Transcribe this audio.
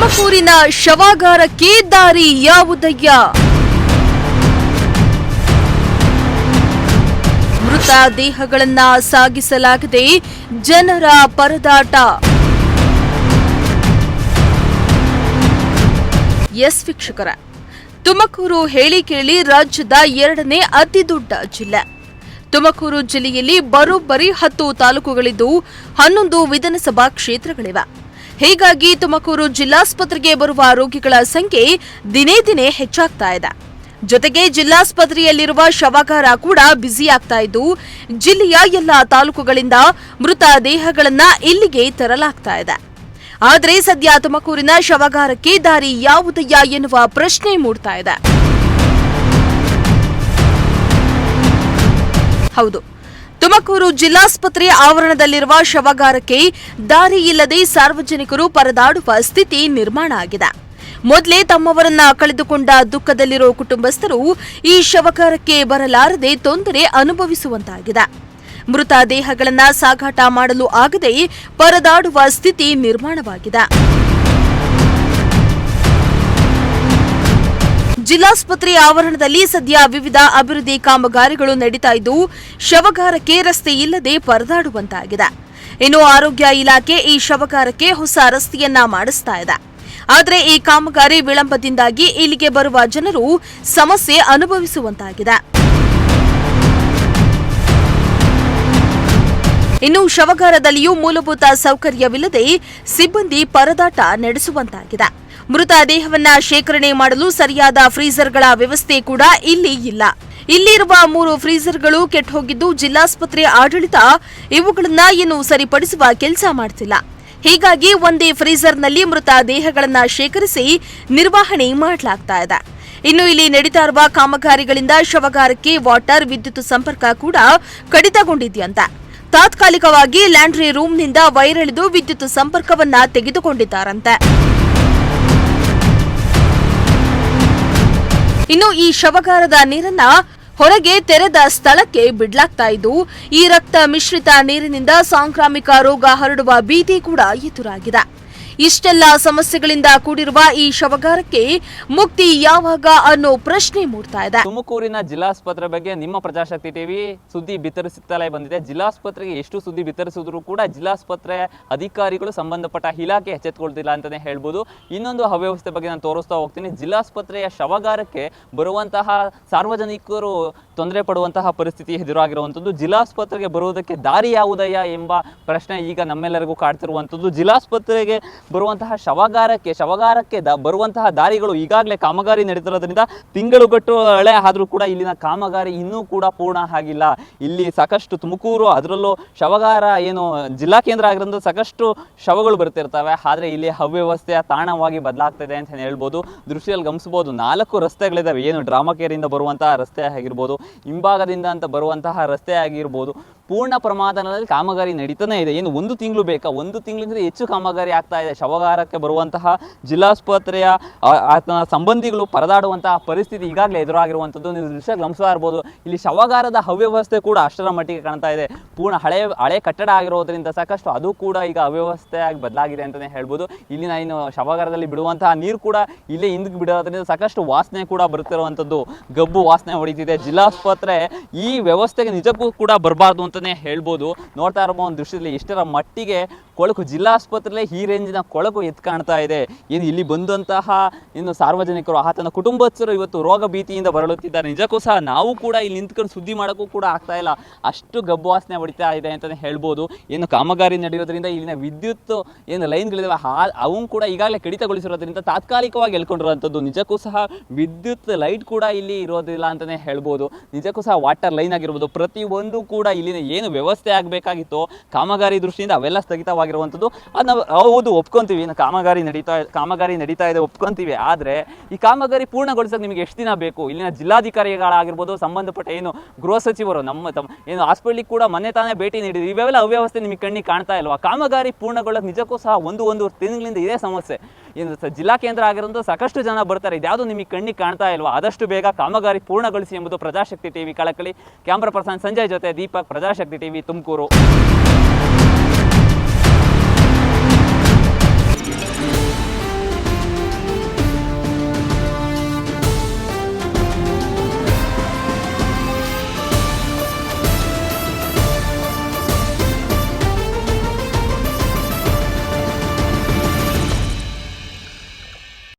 ತುಮಕೂರಿನ ಶವಾಗಾರಕ್ಕೆ ದಾರಿ ಯಾವುದಯ್ಯ? ಮೃತ ದೇಹಗಳನ್ನ ಸಾಗಿಸಲಾಗದೆ ಜನರ ಪರದಾಟ. ಎಸ್ ವೀಕ್ಷಕರ, ತುಮಕೂರು ಹೇಳಿ ಕೇಳಿ ರಾಜ್ಯದ 2ನೇ ಅತಿ ದೊಡ್ಡ ಜಿಲ್ಲೆ. ತುಮಕೂರು ಜಿಲ್ಲೆಯಲ್ಲಿ ಬರೋಬ್ಬರಿ 10 ತಾಲೂಕುಗಳಿದ್ದು 11 ವಿಧಾನಸಭಾ ಕ್ಷೇತ್ರಗಳಿವೆ. ಹೀಗಾಗಿ ತುಮಕೂರು ಜಿಲ್ಲಾಸ್ಪತ್ರೆಗೆ ಬರುವ ರೋಗಿಗಳ ಸಂಖ್ಯೆ ದಿನೇ ದಿನೇ ಹೆಚ್ಚಾಗ್ತಾ ಇದೆ. ಜೊತೆಗೆ ಜಿಲ್ಲಾಸ್ಪತ್ರೆಯಲ್ಲಿರುವ ಶವಾಗಾರ ಕೂಡ ಬ್ಯುಸಿಯಾಗ್ತಾ ಇದ್ದು, ಜಿಲ್ಲೆಯ ಎಲ್ಲ ತಾಲೂಕುಗಳಿಂದ ಮೃತ ದೇಹಗಳನ್ನ ಇಲ್ಲಿಗೆ ತರಲಾಗ್ತಾ ಇದೆ. ಆದರೆ ಸದ್ಯ ತುಮಕೂರಿನ ಶವಾಗಾರಕ್ಕೆ ದಾರಿ ಯಾವುದಯ್ಯ ಎನ್ನುವ ಪ್ರಶ್ನೆ ಮೂಡ್ತಾ ಇದೆ. ಹೌದು, ತುಮಕೂರು ಜಿಲ್ಲಾಸ್ಪತ್ರೆ ಆವರಣದಲ್ಲಿರುವ ಶವಾಗಾರಕ್ಕೆ ದಾರಿ ಇಲ್ಲದೆ ಸಾರ್ವಜನಿಕರು ಪರದಾಡುವ ಸ್ಥಿತಿ ನಿರ್ಮಾಣ ಆಗಿದೆ. ಮೊದಲೇ ತಮ್ಮವರನ್ನ ಕಳೆದುಕೊಂಡ ದುಃಖದಲ್ಲಿರೋ ಕುಟುಂಬಸ್ಥರು ಈ ಶವಾಗಾರಕ್ಕೆ ಬರಲಾರದೆ ತೊಂದರೆ ಅನುಭವಿಸುವಂತಾಗಿದೆ. ಮೃತ ದೇಹಗಳನ್ನ ಸಾಗಾಟ ಮಾಡಲು ಆಗದೆ ಪರದಾಡುವ ಸ್ಥಿತಿ ನಿರ್ಮಾಣವಾಗಿದೆ. ಜಿಲ್ಲಾಸ್ಪತ್ರೆ ಆವರಣದಲ್ಲಿ ಸದ್ಯ ವಿವಿಧ ಅಭಿವೃದ್ಧಿ ಕಾಮಗಾರಿಗಳು ನಡೀತಾ ಇದ್ದು, ಶವಾಗಾರಕ್ಕೆ ರಸ್ತೆ ಇಲ್ಲದೆ ಪರದಾಡುವಂತಾಗಿದೆ. ಇನ್ನು ಆರೋಗ್ಯ ಇಲಾಖೆ ಈ ಶವಾಗಾರಕ್ಕೆ ಹೊಸ ರಸ್ತೆಯನ್ನ ಮಾಡಿಸ್ತಾ ಇದೆ. ಆದರೆ ಈ ಕಾಮಗಾರಿ ವಿಳಂಬದಿಂದಾಗಿ ಇಲ್ಲಿಗೆ ಬರುವ ಜನರು ಸಮಸ್ಯೆ ಅನುಭವಿಸುವಂತಾಗಿದೆ. ಇನ್ನು ಶವಾಗಾರದಲ್ಲಿಯೂ ಮೂಲಭೂತ ಸೌಕರ್ಯವಿಲ್ಲದೆ ಸಿಬ್ಬಂದಿ ಪರದಾಟ ನಡೆಸುವಂತಾಗಿದೆ. ಮೃತ ದೇಹವನ್ನ ಶೇಖರಣೆ ಮಾಡಲು ಸರಿಯಾದ ಫ್ರೀಜರ್ಗಳ ವ್ಯವಸ್ಥೆ ಕೂಡ ಇಲ್ಲಿ ಇಲ್ಲ. ಇಲ್ಲಿರುವ 3 ಫ್ರೀಜರ್ಗಳು ಕೆಟ್ಟೋಗಿದ್ದು, ಜಿಲ್ಲಾಸ್ಪತ್ರೆ ಆಡಳಿತ ಇವುಗಳನ್ನ ಇನ್ನು ಸರಿಪಡಿಸುವ ಕೆಲಸ ಮಾಡ್ತಿಲ್ಲ. ಹೀಗಾಗಿ ಒಂದೇ ಫ್ರೀಜರ್ನಲ್ಲಿ ಮೃತ ದೇಹಗಳನ್ನ ಶೇಖರಿಸಿ ನಿರ್ವಹಣೆ ಮಾಡಲಾಗ್ತಾ ಇದೆ. ಇನ್ನು ಇಲ್ಲಿ ನಡೀತಾ ಇರುವ ಕಾಮಗಾರಿಗಳಿಂದ ಶವಾಗಾರಕ್ಕೆ ವಾಟರ್, ವಿದ್ಯುತ್ ಸಂಪರ್ಕ ಕೂಡ ಕಡಿತಗೊಂಡಿದೆಯಂತೆ. ತಾತ್ಕಾಲಿಕವಾಗಿ ಲ್ಯಾಂಡ್ರಿ ರೂಮ್ನಿಂದ ವೈರೆಳೆದು ವಿದ್ಯುತ್ ಸಂಪರ್ಕವನ್ನ ತೆಗೆದುಕೊಂಡಿದ್ದಾರಂತೆ. ಇನ್ನು ಈ ಶವಾಗಾರದ ನೀರನ್ನ ಹೊರಗೆ ತೆರೆದ ಸ್ಥಳಕ್ಕೆ ಬಿಡಲಾಗ್ತಾ ಇದ್ದು, ಈ ರಕ್ತ ಮಿಶ್ರಿತ ನೀರಿನಿಂದ ಸಾಂಕ್ರಾಮಿಕ ರೋಗ ಹರಡುವ ಭೀತಿ ಕೂಡ ಎದುರಾಗಿದೆ. ಇಷ್ಟೆಲ್ಲ ಸಮಸ್ಯೆಗಳಿಂದ ಕೂಡಿರುವ ಈ ಶವಾಗಾರಕ್ಕೆ ಮುಕ್ತಿ ಯಾವಾಗ ಅನ್ನೋ ಪ್ರಶ್ನೆ ಮೂಡ್ತಾ ಇದೆ. ತುಮಕೂರಿನ ಜಿಲ್ಲಾಸ್ಪತ್ರೆ ಬಗ್ಗೆ ನಿಮ್ಮ ಪ್ರಜಾಶಕ್ತಿ ಟಿವಿ ಸುದ್ದಿ ಬಿತ್ತರಿಸುತ್ತಲೇ ಬಂದಿದೆ. ಜಿಲ್ಲಾಸ್ಪತ್ರೆಗೆ ಎಷ್ಟು ಸುದ್ದಿ ಬಿತ್ತರಿಸಿದ್ರು ಕೂಡ ಜಿಲ್ಲಾಸ್ಪತ್ರೆ ಅಧಿಕಾರಿಗಳು ಸಂಬಂಧಪಟ್ಟ ಇಲಾಖೆ ಎಚ್ಚೆತ್ತುಕೊಳ್ತಿಲ್ಲ ಅಂತಾನೆ ಹೇಳ್ಬೋದು. ಇನ್ನೊಂದು ಅವ್ಯವಸ್ಥೆ ಬಗ್ಗೆ ನಾನು ತೋರಿಸ್ತಾ ಹೋಗ್ತೀನಿ. ಜಿಲ್ಲಾಸ್ಪತ್ರೆಯ ಶವಾಗಾರಕ್ಕೆ ಬರುವಂತಹ ಸಾರ್ವಜನಿಕರು ತೊಂದರೆ ಪಡುವಂತಹ ಪರಿಸ್ಥಿತಿ ಎದುರಾಗಿರುವಂಥದ್ದು. ಜಿಲ್ಲಾಸ್ಪತ್ರೆಗೆ ಬರುವುದಕ್ಕೆ ದಾರಿ ಯಾವುದಯ್ಯ ಎಂಬ ಪ್ರಶ್ನೆ ಈಗ ನಮ್ಮೆಲ್ಲರಿಗೂ ಕಾಡ್ತಿರುವಂಥದ್ದು. ಜಿಲ್ಲಾಸ್ಪತ್ರೆಗೆ ಬರುವಂತಹ ಶವಾಗಾರಕ್ಕೆ ಬರುವಂತಹ ದಾರಿಗಳು ಈಗಾಗಲೇ ಕಾಮಗಾರಿ ನಡೀತಿರೋದ್ರಿಂದ ತಿಂಗಳುಗಟ್ಟು ಹಳೆ ಆದ್ರೂ ಕೂಡ ಇಲ್ಲಿನ ಕಾಮಗಾರಿ ಇನ್ನೂ ಕೂಡ ಪೂರ್ಣ ಆಗಿಲ್ಲ. ಇಲ್ಲಿ ಸಾಕಷ್ಟು ತುಮಕೂರು, ಅದರಲ್ಲೂ ಶವಾಗಾರ ಏನು ಜಿಲ್ಲಾ ಕೇಂದ್ರ ಆಗಿರೋದ್ರಿಂದ ಸಾಕಷ್ಟು ಶವಗಳು ಬರ್ತಿರ್ತವೆ. ಆದ್ರೆ ಇಲ್ಲಿ ಅವ್ಯವಸ್ಥೆಯ ತಾಣವಾಗಿ ಬದಲಾಗ್ತದೆ ಅಂತ ಹೇಳ್ಬೋದು. ದೃಶ್ಯದಲ್ಲಿ ಗಮನಿಸಬಹುದು, 4 ರಸ್ತೆಗಳಿದಾವೆ. ಏನು ಡ್ರಾಮಾಕೇರಿಯಿಂದ ಬರುವಂತಹ ರಸ್ತೆ ಆಗಿರ್ಬೋದು, ಹಿಂಭಾಗದಿಂದ ಅಂತ ಬರುವಂತಹ ರಸ್ತೆ ಆಗಿರ್ಬೋದು, ಪೂರ್ಣ ಪ್ರಮಾಣದಲ್ಲಿ ಕಾಮಗಾರಿ ನಡೀತಾನೆ ಇದೆ. ಏನು 1 ತಿಂಗಳು ಬೇಕಾ? 1 ತಿಂಗಳಿಂದ ಹೆಚ್ಚು ಕಾಮಗಾರಿ ಆಗ್ತಾ ಇದೆ. ಶವಾಗಾರಕ್ಕೆ ಬರುವಂತಹ ಜಿಲ್ಲಾಸ್ಪತ್ರೆಯ ಸಂಬಂಧಿಗಳು ಪರದಾಡುವಂತಹ ಪರಿಸ್ಥಿತಿ ಈಗಾಗಲೇ ಎದುರಾಗಿರುವಂಥದ್ದು ನೀವು ದೃಶ್ಯ ಗಮನಿಸ್ತಾ ಇರ್ಬೋದು. ಇಲ್ಲಿ ಶವಾಗಾರದ ಅವ್ಯವಸ್ಥೆ ಕೂಡ ಅಷ್ಟರ ಮಟ್ಟಿಗೆ ಕಾಣ್ತಾ ಇದೆ. ಪೂರ್ಣ ಹಳೆ ಕಟ್ಟಡ ಆಗಿರೋದ್ರಿಂದ ಸಾಕಷ್ಟು ಅದು ಕೂಡ ಈಗ ಅವ್ಯವಸ್ಥೆಯಾಗಿ ಬದಲಾಗಿದೆ ಅಂತಾನೆ ಹೇಳ್ಬೋದು. ಇಲ್ಲಿನ ಏನು ಶವಾಗಾರದಲ್ಲಿ ಬಿಡುವಂತಹ ನೀರು ಕೂಡ ಇಲ್ಲೇ ಹಿಂದಕ್ಕೆ ಬಿಡೋದ್ರಿಂದ ಸಾಕಷ್ಟು ವಾಸನೆ ಕೂಡ ಬರ್ತಿರುವಂಥದ್ದು, ಗಬ್ಬು ವಾಸನೆ ಹೊಡಿತಿದೆ. ಜಿಲ್ಲಾಸ್ಪತ್ರೆ ಈ ವ್ಯವಸ್ಥೆಗೆ ನಿಜಕ್ಕೂ ಕೂಡ ಬರಬಾರ್ದು ಅಂತಾನೆ ಹೇಳ್ಬೋದು. ನೋಡ್ತಾ ಇರೋ ಒಂದು ದೃಶ್ಯದಲ್ಲಿ ಎಷ್ಟರ ಮಟ್ಟಿಗೆ ಕೊಳಕು ಜಿಲ್ಲಾಸ್ಪತ್ರೆಯಲ್ಲೇ ಈ ರೇಂಜಿನ ಕೊಳಕು ಎದ್ದು ಕಾಣ್ತಾ ಇದೆ. ಏನು ಇಲ್ಲಿ ಬಂದಂತಹ ಇನ್ನು ಸಾರ್ವಜನಿಕರು, ಆತನ ಕುಟುಂಬಸ್ಥರು ಇವತ್ತು ರೋಗ ಭೀತಿಯಿಂದ ಬರಳುತ್ತಿದ್ದಾರೆ. ನಿಜಕ್ಕೂ ಸಹ ನಾವು ಕೂಡ ಇಲ್ಲಿ ನಿಂತ್ಕೊಂಡು ಸುದ್ದಿ ಮಾಡೋಕ್ಕೂ ಕೂಡ ಆಗ್ತಾ ಇಲ್ಲ, ಅಷ್ಟು ಗಬ್ಬು ವಾಸನೆ ಹೊಡಿತಾ ಇದೆ ಅಂತಾನೆ ಹೇಳ್ಬೋದು. ಏನು ಕಾಮಗಾರಿ ನಡೆಯೋದ್ರಿಂದ ಇಲ್ಲಿನ ವಿದ್ಯುತ್ ಏನು ಲೈನ್ಗಳಿದಾವೆ ಅವು ಕೂಡ ಈಗಾಗಲೇ ಕಡಿತಗೊಳಿಸಿರೋದ್ರಿಂದ ತಾತ್ಕಾಲಿಕವಾಗಿ ಎಳ್ಕೊಂಡಿರುವಂಥದ್ದು. ನಿಜಕ್ಕೂ ಸಹ ವಿದ್ಯುತ್ ಲೈಟ್ ಕೂಡ ಇಲ್ಲಿ ಇರೋದಿಲ್ಲ ಅಂತಾನೆ ಹೇಳ್ಬೋದು. ನಿಜಕ್ಕೂ ಸಹ ವಾಟರ್ ಲೈನ್ ಆಗಿರ್ಬೋದು, ಪ್ರತಿಯೊಂದು ಕೂಡ ಇಲ್ಲಿನ ಏನು ವ್ಯವಸ್ಥೆ ಆಗಬೇಕಾಗಿತ್ತು ಕಾಮಗಾರಿ ದೃಷ್ಟಿಯಿಂದ ಅವೆಲ್ಲ ಸ್ಥಗಿತವಾಗಿರುವಂಥದ್ದು. ಅದು ನಾವು ಹೌದು ಒಪ್ಕೊಂತೀವಿ, ಕಾಮಗಾರಿ ನಡೀತಾ ಇದೆ ಒಪ್ಕೊಂತೀವಿ. ಆದರೆ ಈ ಕಾಮಗಾರಿ ಪೂರ್ಣಗೊಳಿಸೋಕೆ ನಿಮಗೆ ಎಷ್ಟು ದಿನ ಬೇಕು? ಇಲ್ಲಿನ ಜಿಲ್ಲಾಧಿಕಾರಿಗಳಾಗಿರ್ಬೋದು, ಸಂಬಂಧಪಟ್ಟ ಏನು ಗೃಹ ಸಚಿವರು, ನಮ್ಮ ಏನು ಹಾಸ್ಪಿಟ್ಲಿಗೆ ಕೂಡ ಮೊನ್ನೆ ತಾನೇ ಭೇಟಿ ನೀಡಿದ್ರು. ಇವೆಲ್ಲ ಅವ್ಯವಸ್ಥೆ ನಿಮಗೆ ಕಣ್ಣಿಗೆ ಕಾಣ್ತಾ ಇಲ್ವಾ? ಕಾಮಗಾರಿ ಪೂರ್ಣಗೊಳ್ಳೋಕೆ ನಿಜಕ್ಕೂ ಸಹ ಒಂದು ತಿಂಗಳಿಂದ ಇದೇ ಸಮಸ್ಯೆ. ಏನು ಜಿಲ್ಲಾ ಕೇಂದ್ರ ಆಗಿರೋದು ಸಾಕಷ್ಟು ಜನ ಬರ್ತಾರೆ, ಇದ್ಯಾವುದು ನಿಮಗೆ ಕಣ್ಣಿಗೆ ಕಾಣ್ತಾ ಇಲ್ವಾ? ಆದಷ್ಟು ಬೇಗ ಕಾಮಗಾರಿ ಪೂರ್ಣಗೊಳಿಸಿ ಎಂಬುದು ಪ್ರಜಾಶಕ್ತಿ ಟಿವಿ ಕಳಕಳಿ. ಕ್ಯಾಮ್ರಾ ಪರ್ಸನ್ ಸಂಜಯ್ ಜೊತೆ ದೀಪಕ್, ಪ್ರಜಾಶಕ್ತಿ ಟಿವಿ ತುಮಕೂರು.